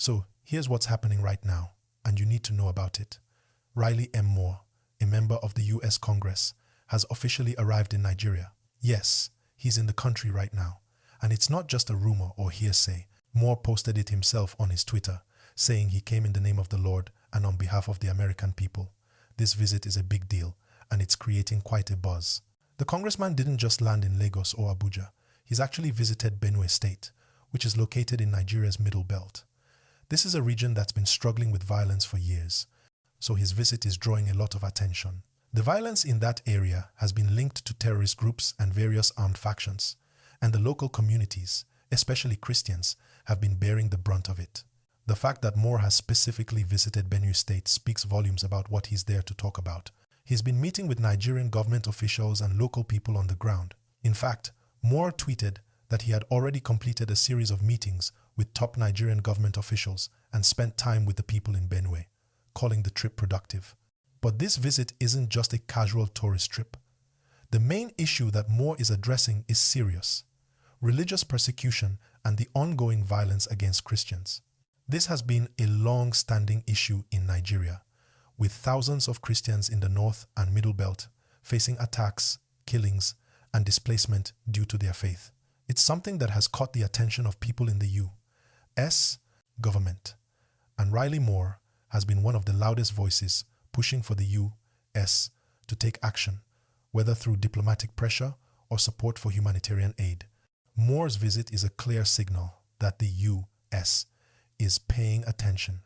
So here's what's happening right now, and you need to know about it. Riley M. Moore, a member of the U.S. Congress, has officially arrived in Nigeria. Yes, he's in the country right now. And it's not just a rumor or hearsay. Moore posted it himself on his Twitter, saying he came in the name of the Lord and on behalf of the American people. This visit is a big deal, and it's creating quite a buzz. The congressman didn't just land in Lagos or Abuja. He's actually visited Benue State, which is located in Nigeria's Middle Belt. This is a region that's been struggling with violence for years, so his visit is drawing a lot of attention. The violence in that area has been linked to terrorist groups and various armed factions, and the local communities, especially Christians, have been bearing the brunt of it. The fact that Moore has specifically visited Benue State speaks volumes about what he's there to talk about. He's been meeting with Nigerian government officials and local people on the ground. In fact, Moore tweeted that he had already completed a series of meetings with top Nigerian government officials and spent time with the people in Benue, calling the trip productive. But this visit isn't just a casual tourist trip. The main issue that Moore is addressing is serious: religious persecution and the ongoing violence against Christians. This has been a long-standing issue in Nigeria, with thousands of Christians in the North and Middle Belt facing attacks, killings, and displacement due to their faith. It's something that has caught the attention of people in the U.S. government, and Riley Moore has been one of the loudest voices pushing for the U.S. to take action, whether through diplomatic pressure or support for humanitarian aid. Moore's visit is a clear signal that the U.S. is paying attention,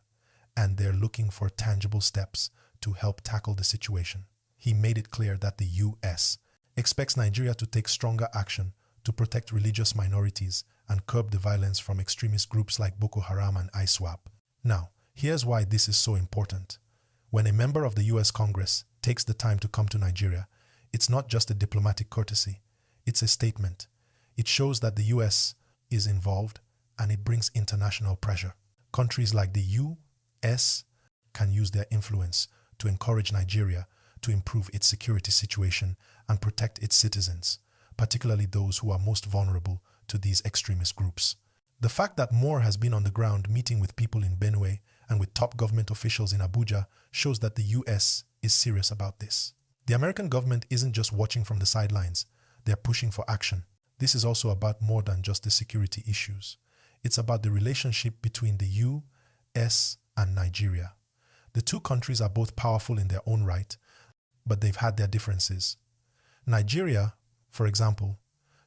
and they're looking for tangible steps to help tackle the situation. He made it clear that the U.S. expects Nigeria to take stronger action to protect religious minorities and curb the violence from extremist groups like Boko Haram and ISWAP. Now, here's why this is so important. When a member of the U.S. Congress takes the time to come to Nigeria, it's not just a diplomatic courtesy, it's a statement. It shows that the U.S. is involved, and it brings international pressure. Countries like the U.S. can use their influence to encourage Nigeria to improve its security situation and protect its citizens, particularly those who are most vulnerable to these extremist groups. The fact that Moore has been on the ground meeting with people in Benue and with top government officials in Abuja shows that the U.S. is serious about this. The American government isn't just watching from the sidelines, they're pushing for action. This is also about more than just the security issues. It's about the relationship between the U.S. and Nigeria. The two countries are both powerful in their own right, but they've had their differences. Nigeria, for example,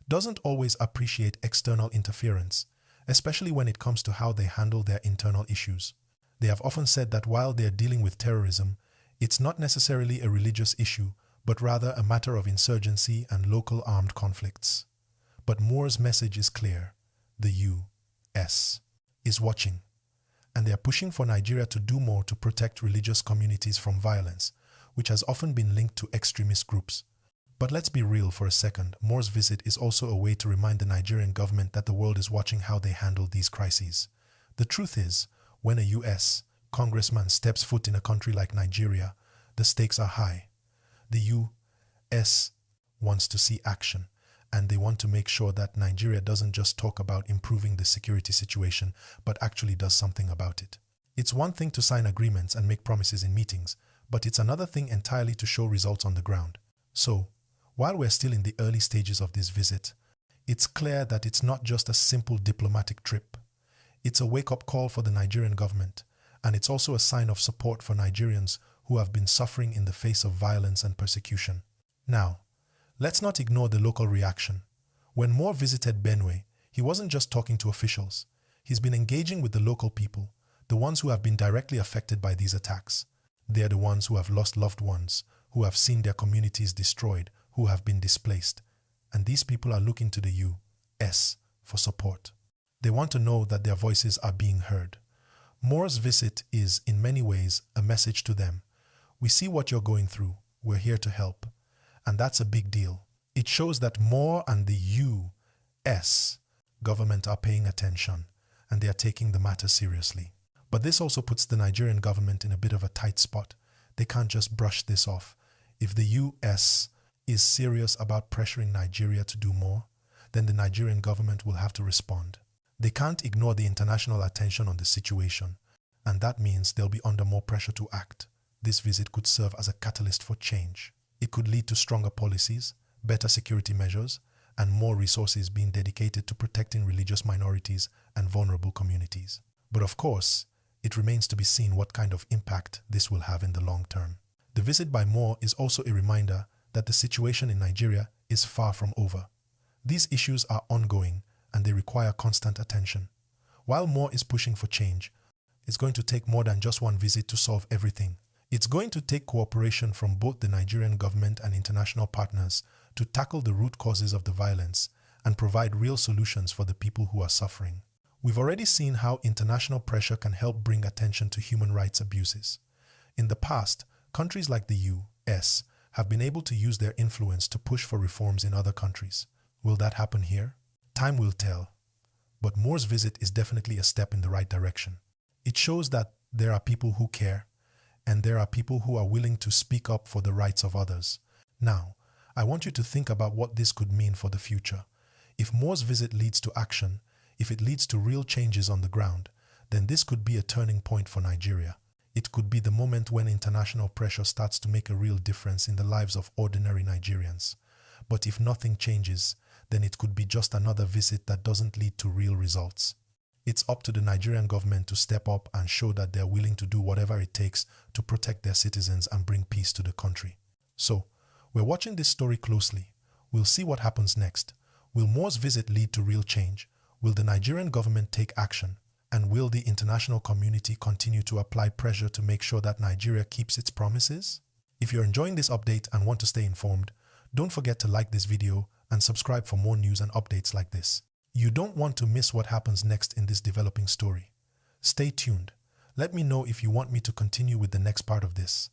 doesn't always appreciate external interference, especially when it comes to how they handle their internal issues. They have often said that while they're dealing with terrorism, it's not necessarily a religious issue, but rather a matter of insurgency and local armed conflicts. But Moore's message is clear. The U.S. is watching, and they are pushing for Nigeria to do more to protect religious communities from violence, which has often been linked to extremist groups. But let's be real for a second. Moore's visit is also a way to remind the Nigerian government that the world is watching how they handle these crises. The truth is, when a U.S. congressman steps foot in a country like Nigeria, the stakes are high. The U.S. wants to see action, and they want to make sure that Nigeria doesn't just talk about improving the security situation, but actually does something about it. It's one thing to sign agreements and make promises in meetings, but it's another thing entirely to show results on the ground. So, while we're still in the early stages of this visit, it's clear that it's not just a simple diplomatic trip. It's a wake-up call for the Nigerian government, and it's also a sign of support for Nigerians who have been suffering in the face of violence and persecution. Now, let's not ignore the local reaction. When Moore visited Benue, he wasn't just talking to officials. He's been engaging with the local people, the ones who have been directly affected by these attacks. They're the ones who have lost loved ones, who have seen their communities destroyed, who have been displaced. And these people are looking to the U.S. for support. They want to know that their voices are being heard. Moore's visit is, in many ways, a message to them. We see what you're going through. We're here to help. And that's a big deal. It shows that Moore and the U.S. government are paying attention, and they are taking the matter seriously. But this also puts the Nigerian government in a bit of a tight spot. They can't just brush this off. If the U.S. is serious about pressuring Nigeria to do more, then the Nigerian government will have to respond. They can't ignore the international attention on the situation, and that means they'll be under more pressure to act. This visit could serve as a catalyst for change. It could lead to stronger policies, better security measures, and more resources being dedicated to protecting religious minorities and vulnerable communities. But of course, it remains to be seen what kind of impact this will have in the long term. The visit by Moore is also a reminder that the situation in Nigeria is far from over. These issues are ongoing and they require constant attention. While Moore is pushing for change, it's going to take more than just one visit to solve everything. It's going to take cooperation from both the Nigerian government and international partners to tackle the root causes of the violence and provide real solutions for the people who are suffering. We've already seen how international pressure can help bring attention to human rights abuses. In the past, countries like the US have been able to use their influence to push for reforms in other countries. Will that happen here? Time will tell. But Moore's visit is definitely a step in the right direction. It shows that there are people who care, and there are people who are willing to speak up for the rights of others. Now, I want you to think about what this could mean for the future. If Moore's visit leads to action, if it leads to real changes on the ground, then this could be a turning point for Nigeria. It could be the moment when international pressure starts to make a real difference in the lives of ordinary Nigerians. But if nothing changes, then it could be just another visit that doesn't lead to real results. It's up to the Nigerian government to step up and show that they're willing to do whatever it takes to protect their citizens and bring peace to the country. So, we're watching this story closely. We'll see what happens next. Will Moore's visit lead to real change? Will the Nigerian government take action? And will the international community continue to apply pressure to make sure that Nigeria keeps its promises? If you're enjoying this update and want to stay informed, don't forget to like this video and subscribe for more news and updates like this. You don't want to miss what happens next in this developing story. Stay tuned. Let me know if you want me to continue with the next part of this.